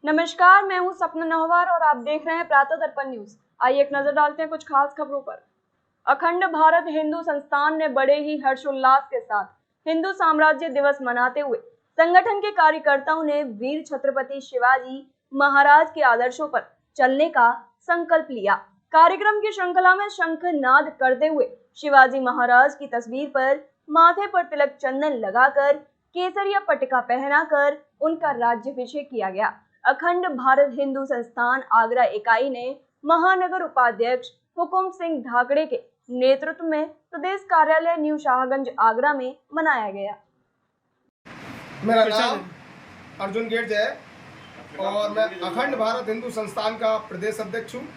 नमस्कार, मैं हूं सपना नहवार और आप देख रहे हैं प्रातः दर्पण न्यूज। आइए एक नजर डालते हैं कुछ खास खबरों पर। अखंड भारत हिंदू संस्थान ने बड़े ही हर्षोल्लास के साथ हिंदू साम्राज्य दिवस मनाते हुए संगठन के कार्यकर्ताओं ने वीर छत्रपति शिवाजी महाराज के आदर्शों पर चलने का संकल्प लिया। कार्यक्रम की श्रृंखला में शंख नाद करते हुए शिवाजी महाराज की तस्वीर पर माथे पर तिलक चंदन लगाकर केसरिया पटका पहनाकर उनका राज्याभिषेक किया गया। अखंड भारत हिंदू संस्थान आगरा इकाई ने महानगर उपाध्यक्ष हुकुम सिंह धाकड़े के नेतृत्व में प्रदेश कार्यालय न्यू शाहगंज आगरा में मनाया गया। मेरा नाम अर्जुन गेट है और मैं अखंड भारत हिंदू संस्थान का प्रदेश अध्यक्ष हूँ।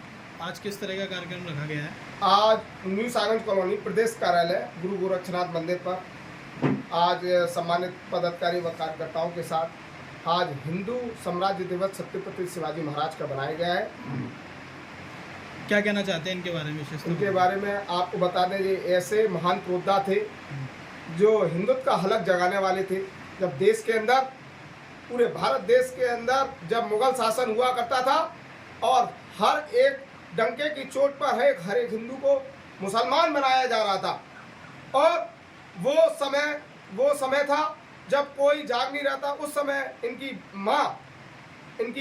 आज किस तरह का कार्यक्रम रखा गया है? आज न्यू शाहगंज कॉलोनी प्रदेश कार्यालय गुरु गोरक्षनाथ मंदिर पर आज सम्मानित पदाधिकारी व कार्यकर्ताओं के साथ आज हिंदू साम्राज्य दिवस छत्रपति शिवाजी महाराज का बनाया गया है। क्या कहना चाहते हैं इनके बारे में? इनके बारे में आपको बता दें, ये ऐसे महान योद्धा थे जो हिंदुत्व का हलक जगाने वाले थे। जब देश के अंदर, पूरे भारत देश के अंदर जब मुगल शासन हुआ करता था और हर एक डंके की चोट पर हर एक हिंदू को मुसलमान बनाया जा रहा था और वो समय था जब कोई जाग नहीं रहा था। उस समय इनकी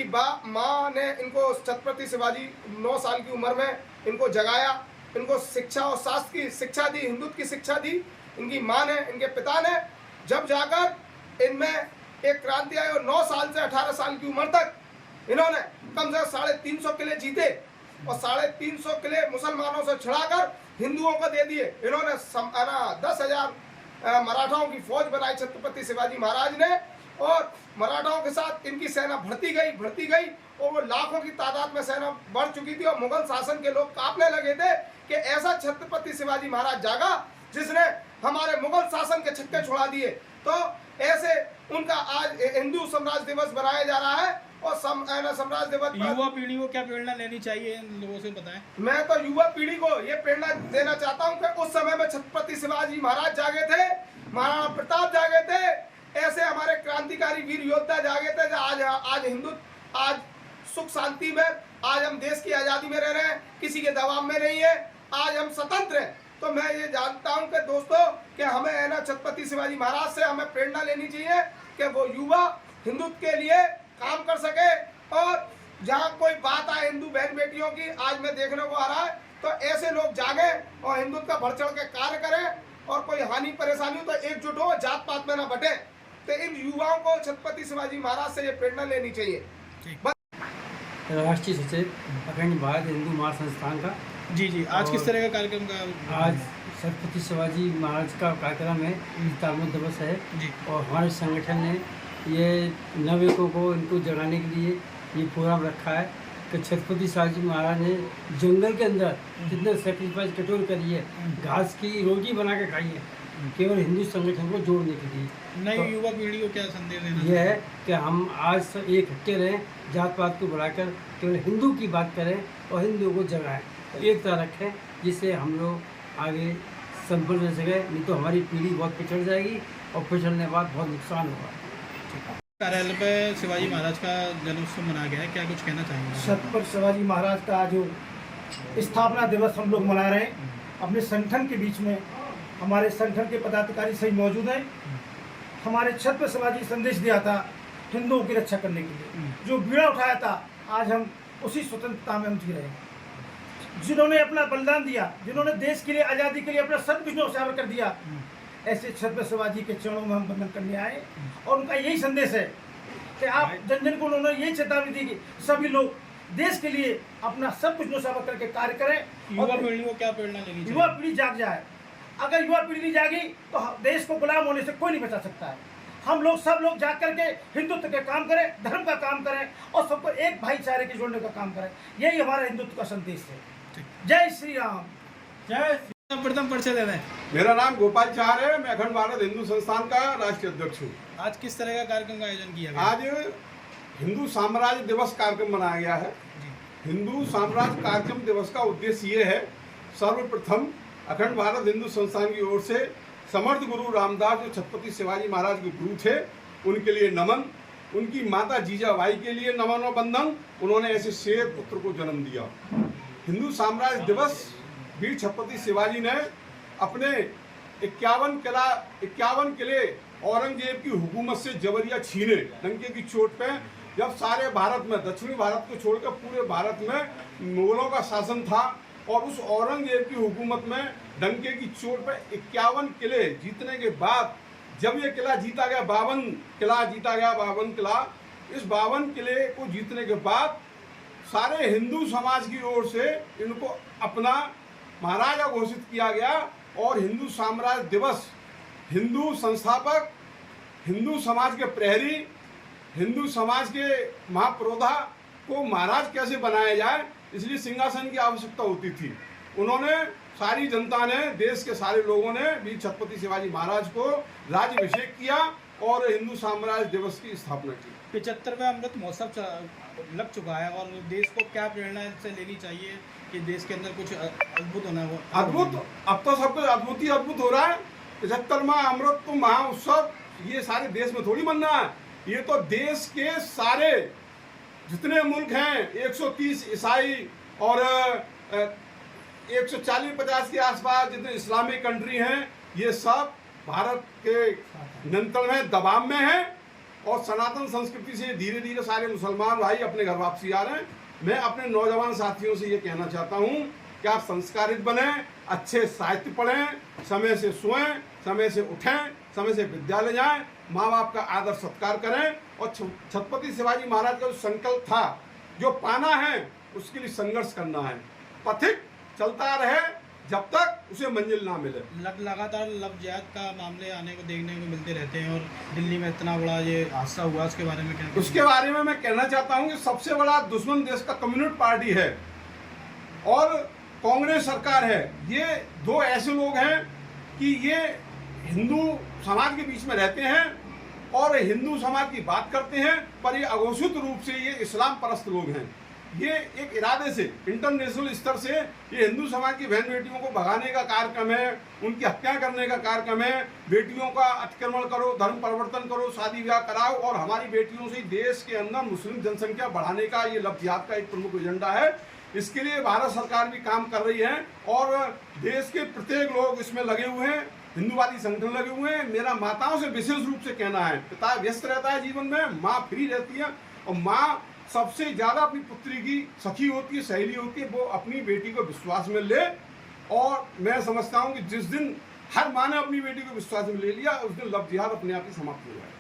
माँ ने इनको छत्रपति शिवाजी 9 साल की उम्र में इनको जगाया, इनको शिक्षा और शास्त्र की शिक्षा दी, हिंदुत्व की शिक्षा दी इनकी माँ ने, इनके पिता ने। जब जाकर इनमें एक क्रांति आई और 9 साल से 18 साल की उम्र तक इन्होंने कम से कम 350 किले जीते और 350 किले मुसलमानों से छुड़ाकर हिंदुओं को दे दिए। इन्होंने 10,000 मराठाओं की फौज बनाई छत्रपति शिवाजी महाराज ने और मराठाओं के साथ इनकी सेना बढ़ती गई और वो लाखों की तादाद में सेना बढ़ चुकी थी और मुगल शासन के लोग कांपने लगे थे कि ऐसा छत्रपति शिवाजी महाराज जागा जिसने हमारे मुगल शासन के छक्के छुड़ा दिए। तो ऐसे उनका आज हिंदू साम्राज्य दिवस मनाया जा रहा है और साम्राज्य दिवस युवा पीढ़ी को क्या प्रेरणा लेनी चाहिए, इन लोगों से बताएं। मैं तो युवा पीढ़ी को ये प्रेरणा देना चाहता हूँ कि उस समय में छत्रपति शिवाजी महाराज जागे थे, महाराणा प्रताप जागे थे, ऐसे हमारे क्रांतिकारी वीर योद्धा जागे थे। आज हिंदू आज सुख शांति में, आज हम देश की आज़ादी में रह रहे हैं, किसी के दबाव में नहीं है, आज हम स्वतंत्र हैं। तो मैं ये जानता हूँ कि दोस्तों कि हमें है ना छत्रपति शिवाजी महाराज से हमें प्रेरणा लेनी चाहिए कि वो युवा हिंदुत्व के लिए काम कर सके और जहाँ कोई बात आए हिंदू बहन बेटियों की, आज मैं देखने को आ रहा है, तो ऐसे लोग जागे और हिंदुत्व का बढ़ चढ़ के कार्य करें और कोई हानि परेशानी हो तो एकजुट हो, जात पात में ना बटे। तो इन युवाओं को छत्रपति शिवाजी महाराज से ये प्रेरणा लेनी चाहिए। राष्ट्रीय सचिव अखंड भारत हिंदू महासंस्थान का जी आज किस तरह का कार्यक्रम का? आज छत्रपति शिवाजी महाराज का कार्यक्रम है, वीरता दिवस है जी। और हमारे संगठन ने ये नवयुवकों को इनको जगाने के लिए ये प्रोग्राम रखा है कि छत्रपति शिवाजी महाराज ने जंगल के अंदर जितने सेक्रीफाइस कठोर करी है, घास की रोटी बना के खाई है, केवल हिंदू संगठन को जोड़ने के लिए। नई तो युवा पीढ़ी को क्या संदेश देना? यह है कि हम आज से एक हटके रहें, जात पात को बढ़ाकर केवल हिंदू की बात करें और हिंदुओं को जगाएं, एकता रखें, जिससे हम लोग आगे संपन्न रह सके। नहीं तो हमारी पीढ़ी बहुत पिछड़ जाएगी और पिछड़ने के बाद बहुत नुकसान होगा। कार्यालय पे शिवाजी महाराज का जन्मोत्सव मनाया गया है, क्या कुछ कहना चाहेंगे? छत्रपति शिवाजी महाराज का जो स्थापना दिवस हम लोग मना रहे हैं अपने संगठन के बीच में, हमारे संगठन के पदाधिकारी सही मौजूद हैं। हमारे छत्रपति शिवाजी संदेश दिया था हिंदुओं की रक्षा करने के लिए, जो बीड़ा उठाया था, आज हम उसी स्वतंत्रता में हम जी रहे हैं। जिन्होंने अपना बलिदान दिया, जिन्होंने देश के लिए, आज़ादी के लिए अपना सब कुछ न्यौछावर कर दिया, ऐसे छत्रपति शिवाजी के चरणों में हम वंदन करने आए और उनका यही संदेश है कि आप जन को उन्होंने यही चेतावनी दी कि सभी लोग देश के लिए अपना सब कुछ न्यौछावर करके कार्य करें। युवा पीढ़ी को क्या प्रेरणा लेनी चाहिए? युवा पीढ़ी जाग जाए। अगर युवा पीढ़ी नहीं जागी तो देश को गुलाम होने से कोई नहीं बचा सकता है। हम लोग सब लोग जाग करके हिंदुत्व के काम करें, धर्म का काम करें और सबको एक भाईचारे के जोड़ने का काम करें। यही हमारा हिंदुत्व का संदेश है। जय श्री राम। जय प्रथम परिचय दे दें। मेरा नाम गोपाल चार है, मैं अखंड भारत हिंदू संस्थान का राष्ट्रीय अध्यक्ष हूँ। आज किस तरह का कार्यक्रम का आयोजन किया गया? आज हिंदू साम्राज्य दिवस कार्यक्रम मनाया गया है। हिंदू साम्राज्य कार्यक्रम दिवस का उद्देश्य ये है, सर्वप्रथम अखंड भारत हिंदू संस्थान की ओर से समर्थ गुरु रामदास जो छत्रपति शिवाजी महाराज के गुरु थे, उनके लिए नमन उनकी माता जीजाबाई के लिए नवान्न बंधन, उन्होंने ऐसे शेर पुत्र को जन्म दिया। हिंदू साम्राज्य दिवस वीर छत्रपति शिवाजी ने अपने 51 किले औरंगजेब की हुकूमत से जबरिया छीने, डंके की चोट पे, जब सारे भारत में, दक्षिणी भारत को छोड़कर पूरे भारत में मुगलों का शासन था और उस औरंगजेब की हुकूमत में डंके की चोट पे 51 किले जीतने के बाद जब ये किला जीता गया, 52 किला जीता गया, 52 किला, इस 52 किले को जीतने के बाद सारे हिंदू समाज की ओर से इनको अपना महाराजा घोषित किया गया और हिंदू साम्राज्य दिवस हिंदू संस्थापक, हिंदू समाज के प्रहरी, हिंदू समाज के महापुरोधा को महाराज कैसे बनाया जाए, इसलिए सिंहासन की आवश्यकता होती थी। उन्होंने, सारी जनता ने, देश के सारे लोगों ने वीर छत्रपति शिवाजी महाराज को राज्याभिषेक किया और हिंदू साम्राज्य दिवस की स्थापना की। 75वां अमृत महोत्सव लग चुका है और देश को क्या प्रेरणा से लेनी चाहिए कि देश के अंदर कुछ अद्भुत होना हो? अद्भुत, अब तो सब कुछ अद्भुत ही अद्भुत हो रहा है। 75वां अमृत महोत्सव ये सारे देश में थोड़ी बनना है, ये तो देश के सारे जितने मुल्क हैं, 130 ईसाई और 140-50 के आसपास जितने इस्लामिक कंट्री हैं, ये सब भारत के नियंत्रण में, दबाव में हैं और सनातन संस्कृति से धीरे धीरे सारे मुसलमान भाई अपने घर वापसी आ रहे हैं। मैं अपने नौजवान साथियों से ये कहना चाहता हूँ कि आप संस्कारित बने, अच्छे साहित्य पढ़ें, समय से सोएं, समय से उठें, समय से विद्यालय जाएं, माँ बाप का आदर सत्कार करें और छत्रपति शिवाजी महाराज का जो संकल्प था, जो पाना है, उसके लिए संघर्ष करना है। पथिक चलता रहे जब तक उसे मंजिल ना मिले। लगातार लव जिहाद का मामले आने को देखने को मिलते रहते हैं और दिल्ली में इतना बड़ा ये हादसा हुआ, उसके बारे में क्या? उसके बारे में मैं कहना चाहता हूँ कि सबसे बड़ा दुश्मन देश का कम्युनिस्ट पार्टी है और कांग्रेस सरकार है। ये दो ऐसे लोग हैं कि ये हिंदू समाज के बीच में रहते हैं और हिंदू समाज की बात करते हैं, पर ये अघोषित रूप से ये इस्लाम परस्त लोग हैं। ये एक इरादे से इंटरनेशनल स्तर से ये हिंदू समाज की बहन बेटियों को भगाने का कार्यक्रम है, उनकी हत्या करने का कार्यक्रम है। बेटियों का अतिक्रमण करो, धर्म परिवर्तन करो, शादी ब्याह कराओ और हमारी बेटियों से देश के अंदर मुस्लिम जनसंख्या बढ़ाने का ये लव जिहाद का एक प्रमुख एजेंडा है। इसके लिए भारत सरकार भी काम कर रही है और देश के प्रत्येक लोग इसमें लगे हुए हैं, हिंदूवादी संगठन लगे हुए हैं। मेरा माताओं से विशेष रूप से कहना है, पिता व्यस्त रहता है जीवन में, माँ फ्री रहती है और माँ सबसे ज्यादा अपनी पुत्री की सखी होती है, सहेली होती है, वो अपनी बेटी को विश्वास में ले। और मैं समझता हूँ कि जिस दिन हर माँ ने अपनी बेटी को विश्वास में ले लिया, उस दिन लव जिहाद अपने आप ही समाप्त हो जाएगा।